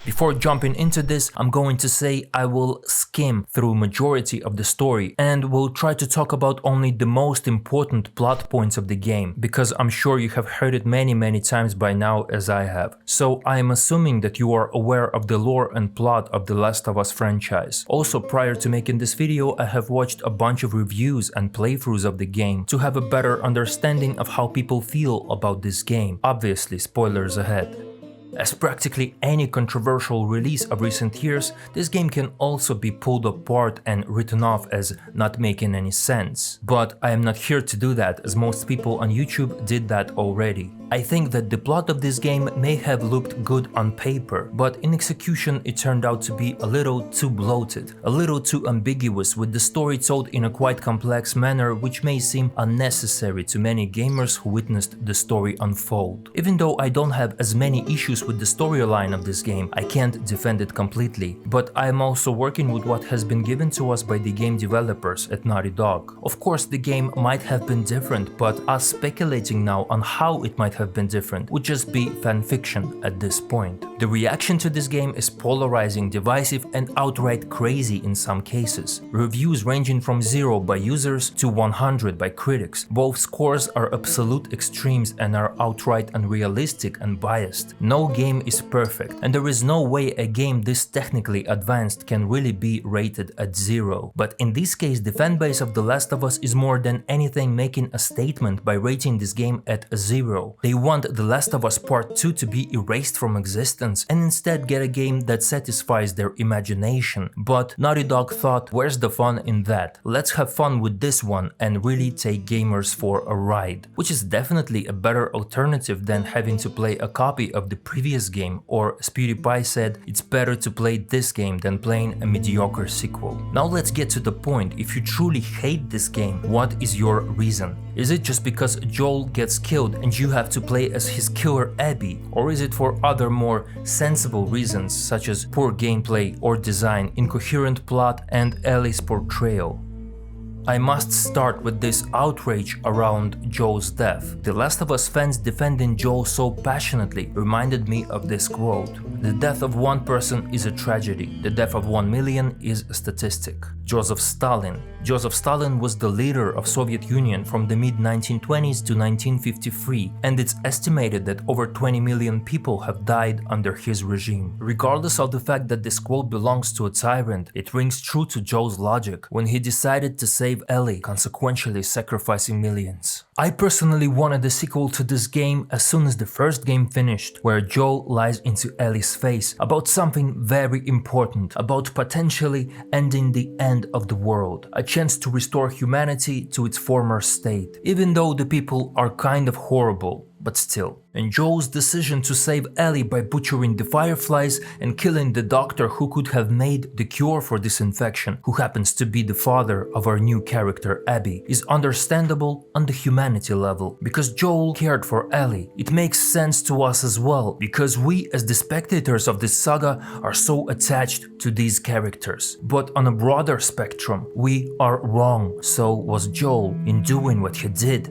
Before jumping into this, I'm going to say I will skim through majority of the story and will try to talk about only the most important plot points of the game, because I'm sure you have heard it many times by now as I have. So I am assuming that you are aware of the lore and plot of the Last of Us franchise. Also, prior to making this video, I have watched a bunch of reviews and playthroughs of the game to have a better understanding of how people feel about this game. Obviously, spoilers ahead. As practically any controversial release of recent years, this game can also be pulled apart and written off as not making any sense. But I am not here to do that, as most people on YouTube did that already. I think that the plot of this game may have looked good on paper, but in execution it turned out to be a little too bloated, a little too ambiguous, with the story told in a quite complex manner which may seem unnecessary to many gamers who witnessed the story unfold. Even though I don't have as many issues with the storyline of this game, I can't defend it completely, but I am also working with what has been given to us by the game developers at Naughty Dog. Of course, the game might have been different, but us speculating now on how it might have been different would just be fanfiction at this point. The reaction to this game is polarizing, divisive, and outright crazy in some cases. Reviews ranging from 0 by users to 100 by critics. Both scores are absolute extremes and are outright unrealistic and biased. No game is perfect, and there is no way a game this technically advanced can really be rated at 0. But in this case, the fanbase of The Last of Us is more than anything making a statement by rating this game at a 0. They want The Last of Us Part 2 to be erased from existence and instead get a game that satisfies their imagination. But Naughty Dog thought, where's the fun in that? Let's have fun with this one and really take gamers for a ride. Which is definitely a better alternative than having to play a copy of the previous game, or as PewDiePie said, it's better to play this game than playing a mediocre sequel. Now let's get to the point. If you truly hate this game, what is your reason? Is it just because Joel gets killed and you have to play as his killer Abby? Or is it for other more sensible reasons, such as poor gameplay or design, incoherent plot, and Ellie's portrayal? I must start with this outrage around Joel's death. The Last of Us fans defending Joel so passionately reminded me of this quote: "The death of one person is a tragedy. The death of 1 million is a statistic." Joseph Stalin. Joseph Stalin was the leader of Soviet Union from the mid-1920s to 1953, and it's estimated that over 20 million people have died under his regime. Regardless of the fact that this quote belongs to a tyrant, it rings true to Joel's logic when he decided to save Ellie, consequentially sacrificing millions. I personally wanted a sequel to this game as soon as the first game finished, where Joel lies into Ellie's face about something very important, about potentially ending the end of the world, a chance to restore humanity to its former state, even though the people are kind of horrible. But still. And Joel's decision to save Ellie by butchering the fireflies and killing the doctor who could have made the cure for this infection, who happens to be the father of our new character Abby, is understandable on the humanity level, because Joel cared for Ellie. It makes sense to us as well, because we as the spectators of this saga are so attached to these characters. But on a broader spectrum, we are wrong. So was Joel in doing what he did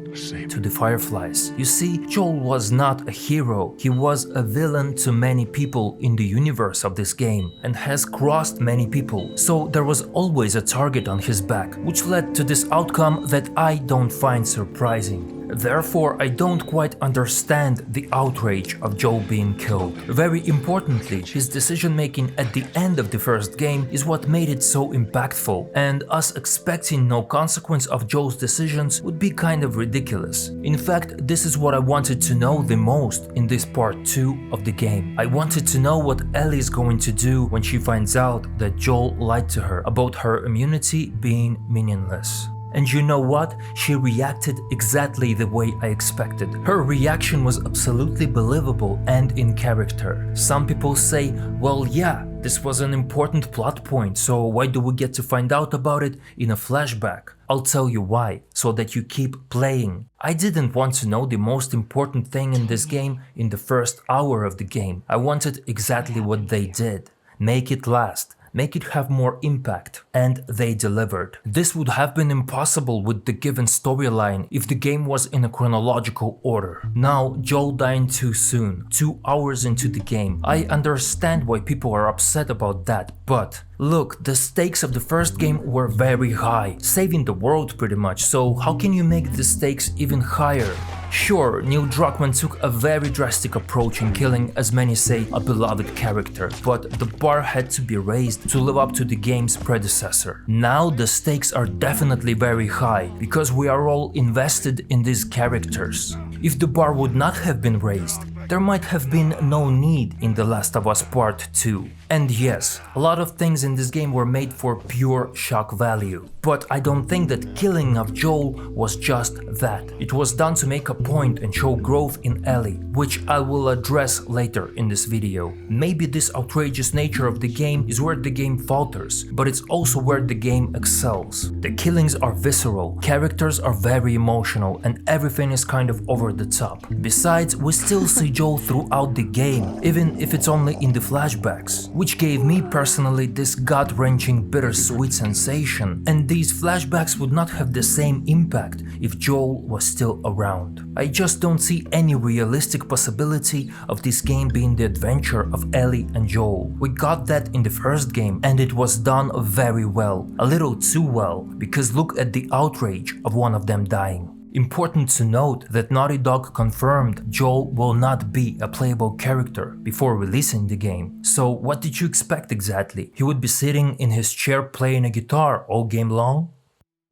to the fireflies. You see, Joel was not a hero, he was a villain to many people in the universe of this game and has crossed many people, so there was always a target on his back, which led to this outcome that I don't find surprising. Therefore, I don't quite understand the outrage of Joel being killed. Very importantly, his decision-making at the end of the first game is what made it so impactful, and us expecting no consequence of Joel's decisions would be kind of ridiculous. In fact, this is what I wanted to know the most in this part 2 of the game. I wanted to know what Ellie is going to do when she finds out that Joel lied to her about her immunity being meaningless. And you know what? She reacted exactly the way I expected. Her reaction was absolutely believable and in character. Some people say, well, yeah, this was an important plot point, so why do we get to find out about it in a flashback? I'll tell you why, so that you keep playing. I didn't want to know the most important thing in this game in the first hour of the game. I wanted exactly what they did. Make it last. make it have more impact, and they delivered. This would have been impossible with the given storyline if the game was in a chronological order. Now, Joel dying too soon, 2 hours into the game. I understand why people are upset about that, but look, the stakes of the first game were very high, saving the world pretty much, so how can you make the stakes even higher? Sure, Neil Druckmann took a very drastic approach in killing, as many say, a beloved character, but the bar had to be raised to live up to the game's predecessor. Now the stakes are definitely very high, because we are all invested in these characters. If the bar would not have been raised, there might have been no need in The Last of Us Part 2. And yes, a lot of things in this game were made for pure shock value. But I don't think that killing of Joel was just that. It was done to make a point and show growth in Ellie, which I will address later in this video. Maybe this outrageous nature of the game is where the game falters, but it's also where the game excels. The killings are visceral, characters are very emotional, and everything is kind of over the top. Besides, we still see Joel throughout the game, even if it's only in the flashbacks, which gave me personally this gut-wrenching bittersweet sensation, and these flashbacks would not have the same impact if Joel was still around. I just don't see any realistic possibility of this game being the adventure of Ellie and Joel. We got that in the first game, and it was done very well, a little too well, because look at the outrage of one of them dying. Important to note that Naughty Dog confirmed Joel will not be a playable character before releasing the game. So what did you expect exactly? He would be sitting in his chair playing a guitar all game long?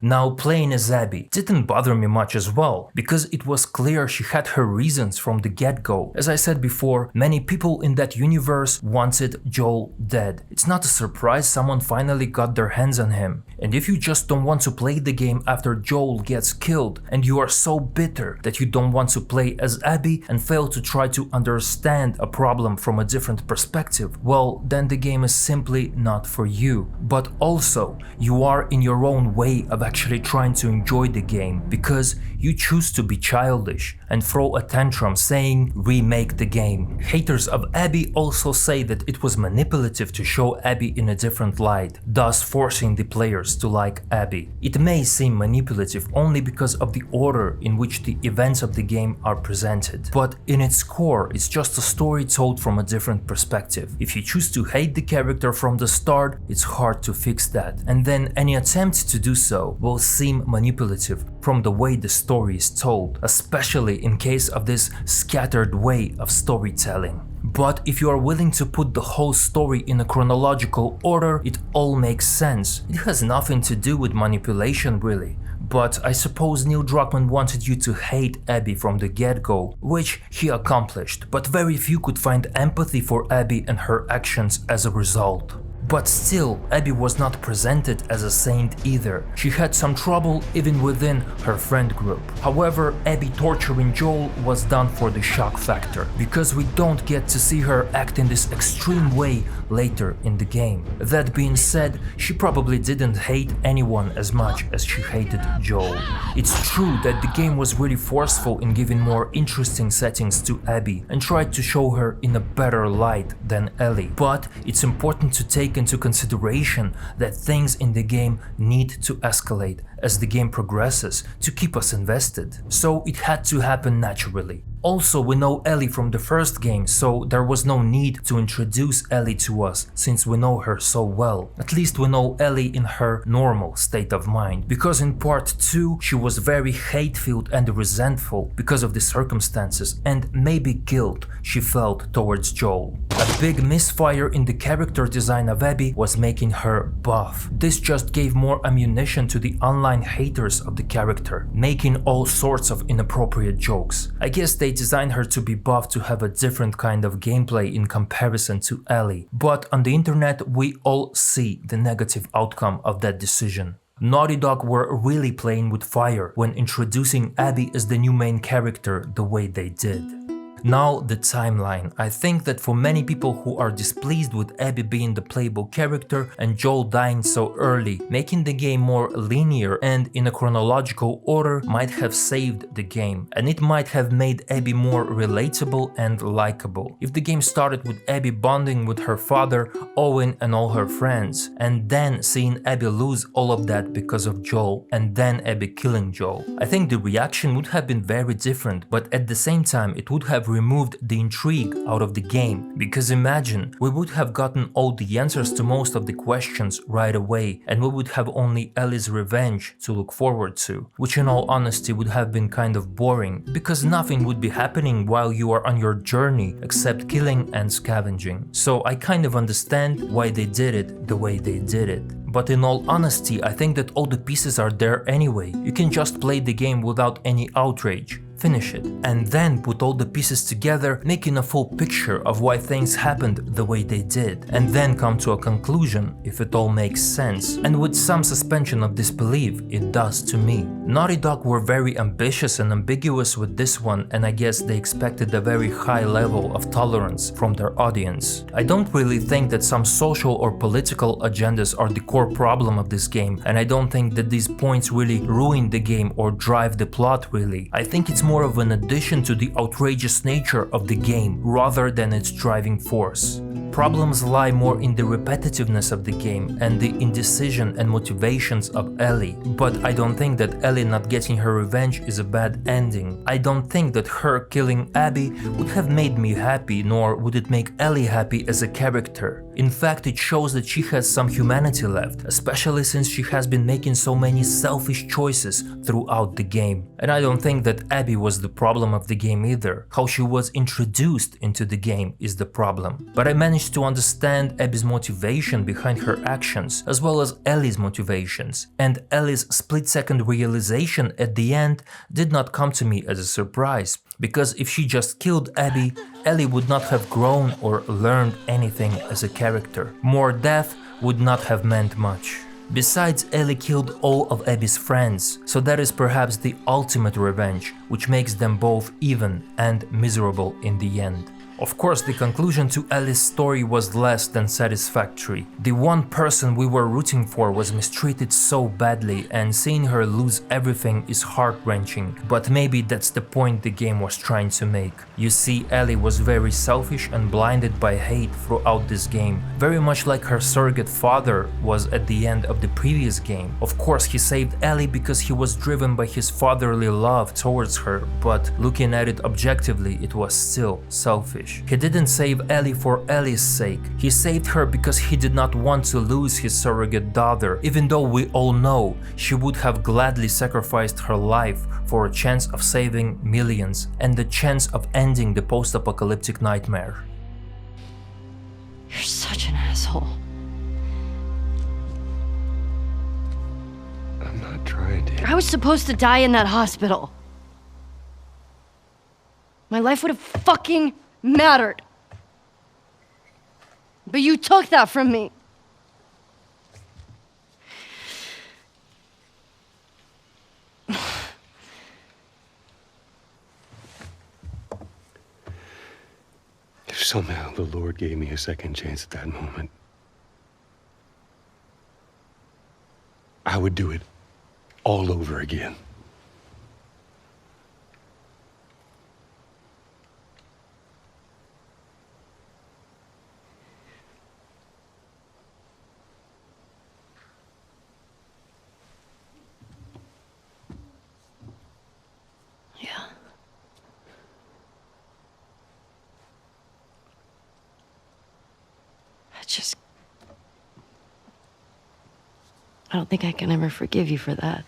Now, playing as Abby didn't bother me much as well, because it was clear she had her reasons from the get-go. As I said before, many people in that universe wanted Joel dead. It's not a surprise someone finally got their hands on him. And if you just don't want to play the game after Joel gets killed, and you are so bitter that you don't want to play as Abby and fail to try to understand a problem from a different perspective, well, then the game is simply not for you. But also, you are in your own way of actually trying to enjoy the game, because you choose to be childish and throw a tantrum saying remake the game. Haters of Abby also say that it was manipulative to show Abby in a different light, thus forcing the players to like Abby. It may seem manipulative only because of the order in which the events of the game are presented, but in its core it's just a story told from a different perspective. If you choose to hate the character from the start, it's hard to fix that, and then any attempt to do so will seem manipulative from the way the story is told, especially in case of this scattered way of storytelling. But if you are willing to put the whole story in a chronological order, it all makes sense. It has nothing to do with manipulation really. But I suppose Neil Druckmann wanted you to hate Abby from the get-go, which he accomplished, but very few could find empathy for Abby and her actions as a result. But still, Abby was not presented as a saint either. She had some trouble even within her friend group. However, Abby torturing Joel was done for the shock factor, because we don't get to see her act in this extreme way later in the game. That being said, she probably didn't hate anyone as much as she hated Joel. It's true that the game was really forceful in giving more interesting settings to Abby and tried to show her in a better light than Ellie, but it's important to take into consideration that things in the game need to escalate as the game progresses to keep us invested. So it had to happen naturally. Also, we know Ellie from the first game, so there was no need to introduce Ellie to us since we know her so well. At least we know Ellie in her normal state of mind, because in part 2 she was very hate-filled and resentful because of the circumstances and maybe guilt she felt towards Joel. A big misfire in the character design of Abby was making her buff. This just gave more ammunition to the online haters of the character, making all sorts of inappropriate jokes. I guess they designed her to be buff to have a different kind of gameplay in comparison to Ellie, but on the internet we all see the negative outcome of that decision. Naughty Dog were really playing with fire when introducing Abby as the new main character the way they did. Now the timeline. I think that for many people who are displeased with Abby being the playable character and Joel dying so early, making the game more linear and in a chronological order might have saved the game, and it might have made Abby more relatable and likable. If the game started with Abby bonding with her father, Owen and all her friends, and then seeing Abby lose all of that because of Joel, and then Abby killing Joel, I think the reaction would have been very different, but at the same time it would have removed the intrigue out of the game, because imagine, we would have gotten all the answers to most of the questions right away, and we would have only Ellie's revenge to look forward to, which in all honesty would have been kind of boring, because nothing would be happening while you are on your journey except killing and scavenging. So I kind of understand why they did it the way they did it. But in all honesty, I think that all the pieces are there anyway. You can just play the game without any outrage, finish it, and then put all the pieces together, making a full picture of why things happened the way they did, and then come to a conclusion if it all makes sense. And with some suspension of disbelief, it does to me. Naughty Dog were very ambitious and ambiguous with this one, and I guess they expected a very high level of tolerance from their audience. I don't really think that some social or political agendas are the core problem of this game, and I don't think that these points really ruin the game or drive the plot really. I think it's more of an addition to the outrageous nature of the game rather than its driving force. Problems lie more in the repetitiveness of the game and the indecision and motivations of Ellie, but I don't think that Ellie not getting her revenge is a bad ending. I don't think that her killing Abby would have made me happy, nor would it make Ellie happy as a character. In fact, it shows that she has some humanity left, especially since she has been making so many selfish choices throughout the game. And I don't think that Abby was the problem of the game either. How she was introduced into the game is the problem. But I managed to understand Abby's motivation behind her actions, as well as Ellie's motivations. And Ellie's split-second realization at the end did not come to me as a surprise, because if she just killed Abby, Ellie would not have grown or learned anything as a character. More death would not have meant much. Besides, Ellie killed all of Abby's friends, so that is perhaps the ultimate revenge, which makes them both even and miserable in the end. Of course, the conclusion to Ellie's story was less than satisfactory. The one person we were rooting for was mistreated so badly, and seeing her lose everything is heart-wrenching, but maybe that's the point the game was trying to make. You see, Ellie was very selfish and blinded by hate throughout this game, very much like her surrogate father was at the end of the previous game. Of course, he saved Ellie because he was driven by his fatherly love towards her, but looking at it objectively, it was still selfish. He didn't save Ellie for Ellie's sake. He saved her because he did not want to lose his surrogate daughter, even though we all know she would have gladly sacrificed her life for a chance of saving millions and the chance of ending the post-apocalyptic nightmare. You're such an asshole. I'm not trying to. I was supposed to die in that hospital. My life would have fucking mattered. But you took that from me. If somehow the Lord gave me a second chance at that moment, I would do it all over again. I don't think I can ever forgive you for that.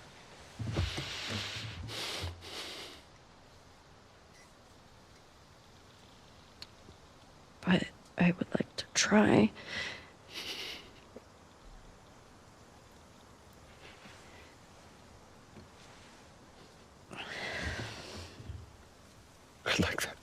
But I would like to try. I'd like that.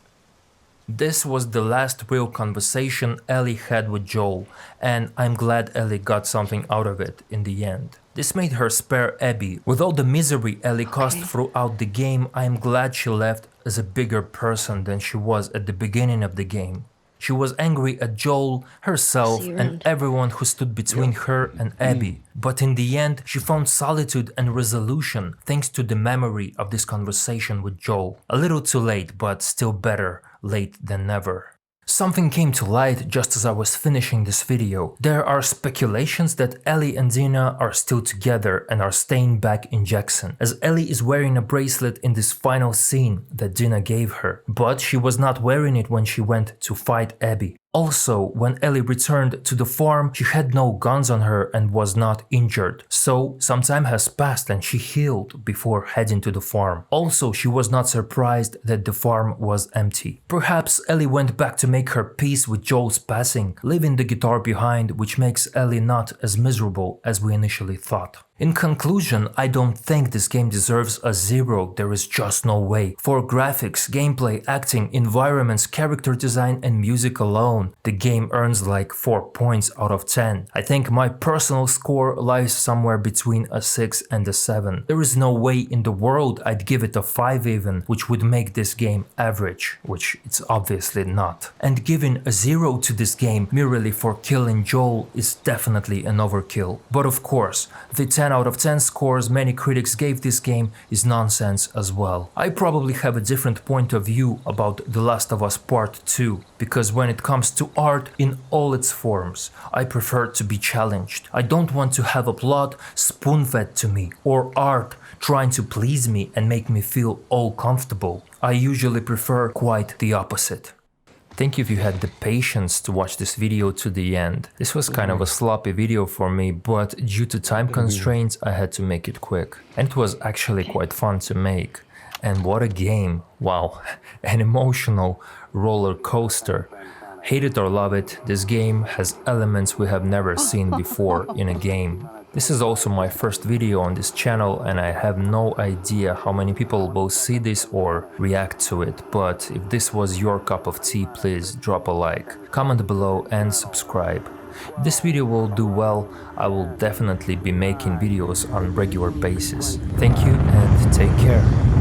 This was the last real conversation Ellie had with Joel, and I'm glad Ellie got something out of it in the end. This made her spare Abby. With all the misery Ellie caused throughout the game, I'm glad she left as a bigger person than she was at the beginning of the game. She was angry at Joel, herself, See you and around. everyone who stood between her and Abby. But in the end, she found solitude and resolution thanks to the memory of this conversation with Joel. A little too late, but still better late than never. Something came to light just as I was finishing this video. There are speculations that Ellie and Dina are still together and are staying back in Jackson, as Ellie is wearing a bracelet in this final scene that Dina gave her, but she was not wearing it when she went to fight Abby. Also, when Ellie returned to the farm, she had no guns on her and was not injured. So, some time has passed and she healed before heading to the farm. Also, she was not surprised that the farm was empty. Perhaps Ellie went back to make her peace with Joel's passing, leaving the guitar behind, which makes Ellie not as miserable as we initially thought. In conclusion, I don't think this game deserves a 0, there is just no way. For graphics, gameplay, acting, environments, character design and music alone, the game earns like 4 points out of 10. I think my personal score lies somewhere between a 6 and a 7. There is no way in the world I'd give it a 5 even, which would make this game average, which it's obviously not. And giving a 0 to this game merely for killing Joel is definitely an overkill. But of course, the 10 out of 10 scores many critics gave this game is nonsense as well. I probably have a different point of view about The Last of Us Part 2, because when it comes to art in all its forms, I prefer to be challenged. I don't want to have a plot spoon-fed to me, or art trying to please me and make me feel all comfortable. I usually prefer quite the opposite. Thank you if you had the patience to watch this video to the end. This was kind of a sloppy video for me, but due to time constraints I had to make it quick. And it was actually quite fun to make. And what a game! Wow, an emotional roller coaster. Hate it or love it, this game has elements we have never seen before in a game. This is also my first video on this channel and I have no idea how many people will see this or react to it, but if this was your cup of tea, please drop a like, comment below and subscribe. If this video will do well, I will definitely be making videos on a regular basis. Thank you and take care.